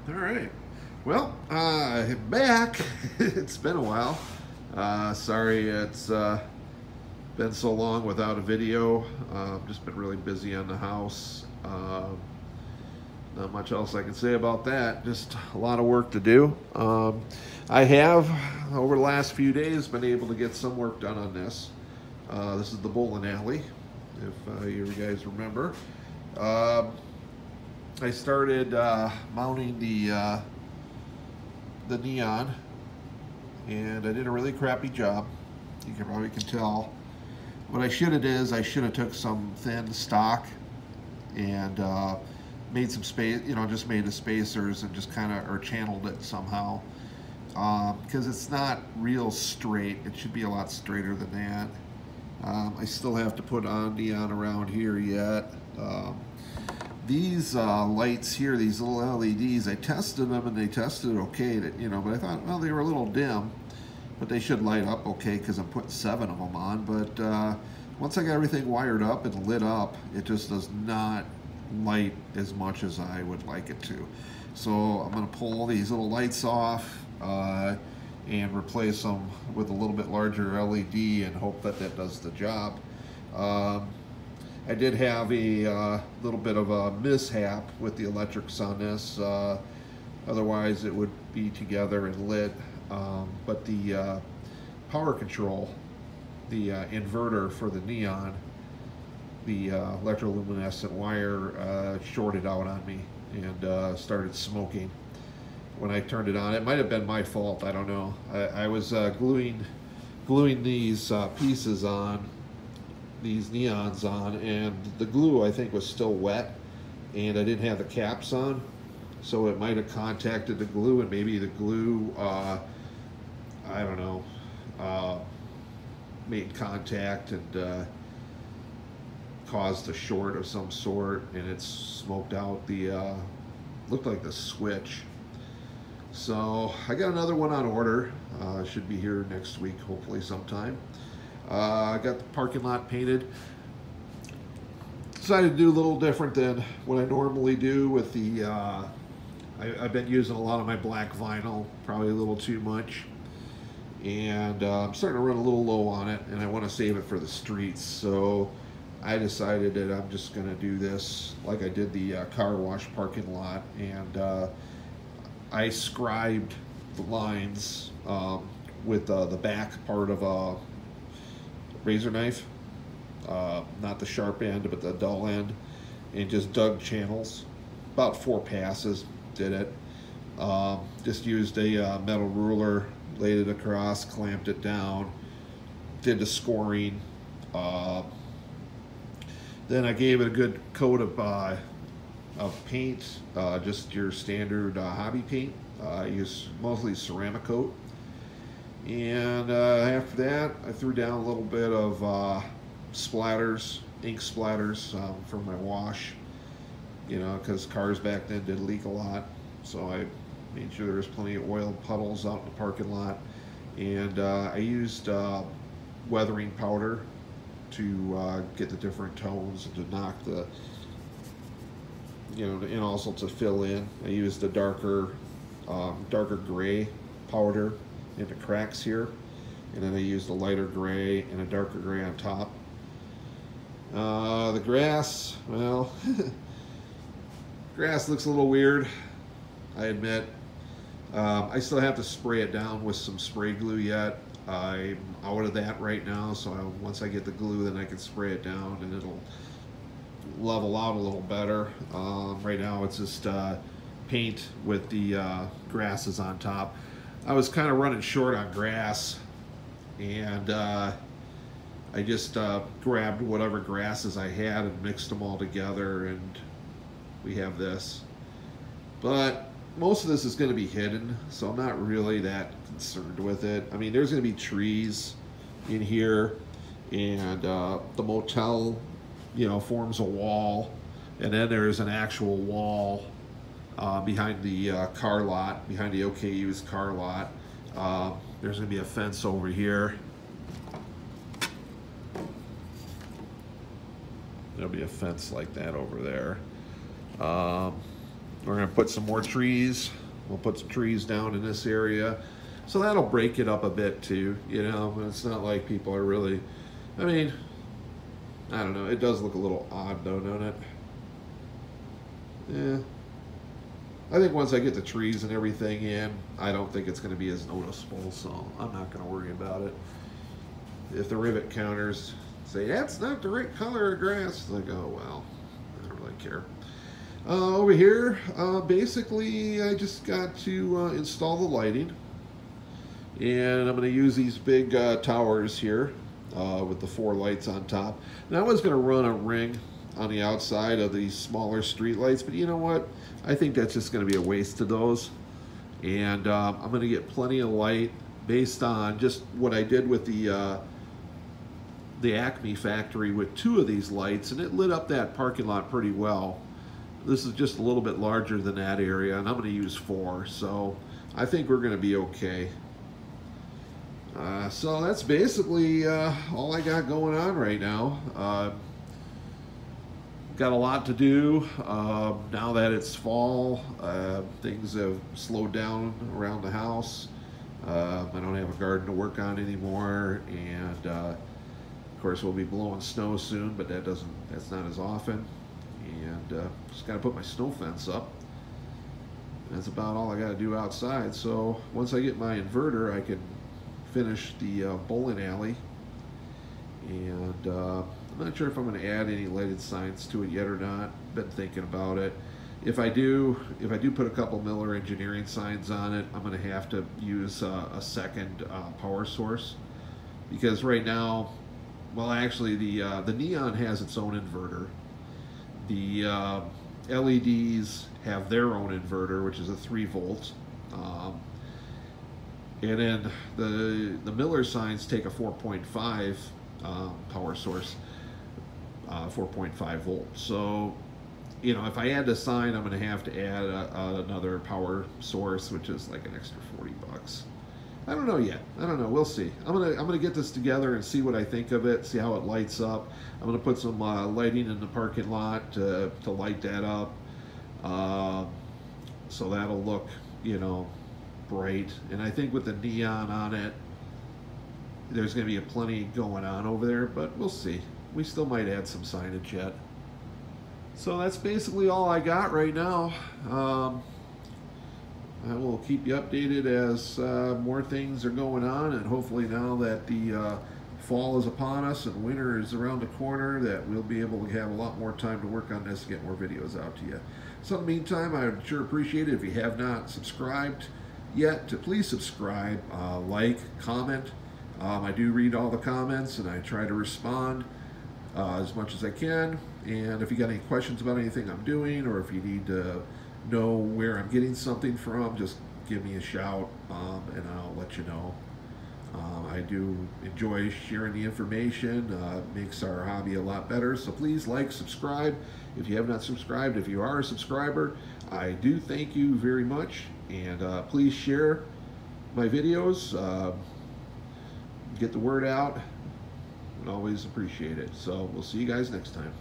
All right. Well, back. It's been a while. Sorry it's been so long without a video. Just been really busy on the house. Not much else I can say about that. Just a lot of work to do. I have, over the last few days, been able to get some work done on this. This is the bowling alley, if you guys remember. I started mounting the neon, and I did a really crappy job. You probably can tell. What I should have did is I should have took some thin stock and made some space, just made the spacers and just kind of, or channeled it somehow. Because it's not real straight. It should be a lot straighter than that. I still have to put on neon around here yet. These lights here, these little LEDs, I tested them and they tested okay, but I thought, well, they were a little dim, but they should light up okay because I'm putting 7 of them on. But once I got everything wired up and lit up, it just does not light as much as I would like it to. So I'm going to pull these little lights off and replace them with a little bit larger LED and hope that that does the job. I did have a little bit of a mishap with the electrics on this. Otherwise it would be together and lit. But the power control, the inverter for the neon, the electroluminescent wire shorted out on me and started smoking when I turned it on. It might have been my fault, I don't know. I was gluing these pieces on, these neons on, and the glue I think was still wet and I didn't have the caps on, so it might have contacted the glue, and maybe the glue I don't know, made contact and caused a short of some sort, and it smoked out the looked like the switch. So I got another one on order. Should be here next week, hopefully sometime. I got the parking lot painted. Decided to do a little different than what I normally do with the, I've been using a lot of my black vinyl, probably a little too much. And I'm starting to run a little low on it, and I want to save it for the streets. So I decided that I'm just going to do this like I did the car wash parking lot. And I scribed the lines with the back part of a razor knife, not the sharp end but the dull end, and just dug channels. About 4 passes did it. Just used a metal ruler, laid it across, clamped it down, did the scoring. Then I gave it a good coat of paint, just your standard hobby paint. I use mostly ceramic coat. And after that, I threw down a little bit of splatters, ink splatters from my wash, because cars back then did leak a lot. So I made sure there was plenty of oil puddles out in the parking lot. And I used weathering powder to get the different tones and to knock the, and also to fill in. I used the darker gray powder in the cracks here, and then I used a lighter gray and a darker gray on top. The grass, well, grass looks a little weird, I admit. I still have to spray it down with some spray glue yet. I'm out of that right now, so once I get the glue, then I can spray it down and it'll level out a little better. Right now it's just paint with the grasses on top. I was kind of running short on grass, and I just grabbed whatever grasses I had and mixed them all together, and we have this. But most of this is going to be hidden, so I'm not really that concerned with it. I mean, there's going to be trees in here, and the motel, forms a wall, and then there's an actual wall behind the car lot, behind the OKU's car lot. There's going to be a fence over here. There'll be a fence like that over there. We're gonna put some more trees. We'll put some trees down in this area. So that'll break it up a bit too, you know. It's not like people are really, I mean, I don't know. It does look a little odd though, don't it? Yeah. I think once I get the trees and everything in, I don't think it's going to be as noticeable, so I'm not going to worry about it. If the rivet counters say, that's not the right color of grass, it's like, oh, well, I don't really care. Over here, basically, I just got to install the lighting. And I'm going to use these big towers here with the 4 lights on top. Now I was going to run a ring on the outside of these smaller street lights, but you know what? I think that's just going to be a waste of those. And I'm going to get plenty of light based on just what I did with the Acme factory with 2 of these lights, and it lit up that parking lot pretty well. This is just a little bit larger than that area, and I'm going to use 4, so I think we're going to be okay. So that's basically all I got going on right now. Got a lot to do. Now that it's fall, things have slowed down around the house. I don't have a garden to work on anymore, and of course we'll be blowing snow soon, but that's not as often. And just got to put my snow fence up. That's about all I got to do outside. So once I get my inverter, I can finish the bowling alley. And I'm not sure if I'm going to add any lighted signs to it yet or not. Been thinking about it. If I do put a couple Miller Engineering signs on it, I'm going to have to use a second power source, because right now, well, actually the neon has its own inverter. The LEDs have their own inverter, which is a 3 volt. And then the Miller signs take a 4.5 power source, 4.5 volts. So, you know, if I add the sign, I'm going to have to add another power source, which is like an extra $40. I don't know yet. I don't know. We'll see. I'm gonna get this together and see what I think of it. See how it lights up. I'm gonna put some lighting in the parking lot to light that up, so that'll look, you know, bright. And I think with the neon on it, there's going to be plenty going on over there, but we'll see. We still might add some signage yet. So that's basically all I got right now. I will keep you updated as more things are going on, and hopefully now that the fall is upon us and winter is around the corner, that we'll be able to have a lot more time to work on this and get more videos out to you. So in the meantime, I would sure appreciate it if you have not subscribed yet to please subscribe, like, comment. I do read all the comments and I try to respond as much as I can. And if you got any questions about anything I'm doing, or if you need to know where I'm getting something from, just give me a shout, and I'll let you know. I do enjoy sharing the information. It makes our hobby a lot better. So please like, subscribe. If you have not subscribed, if you are a subscriber, I do thank you very much. And please share my videos. Get the word out. I'd always appreciate it. So we'll see you guys next time.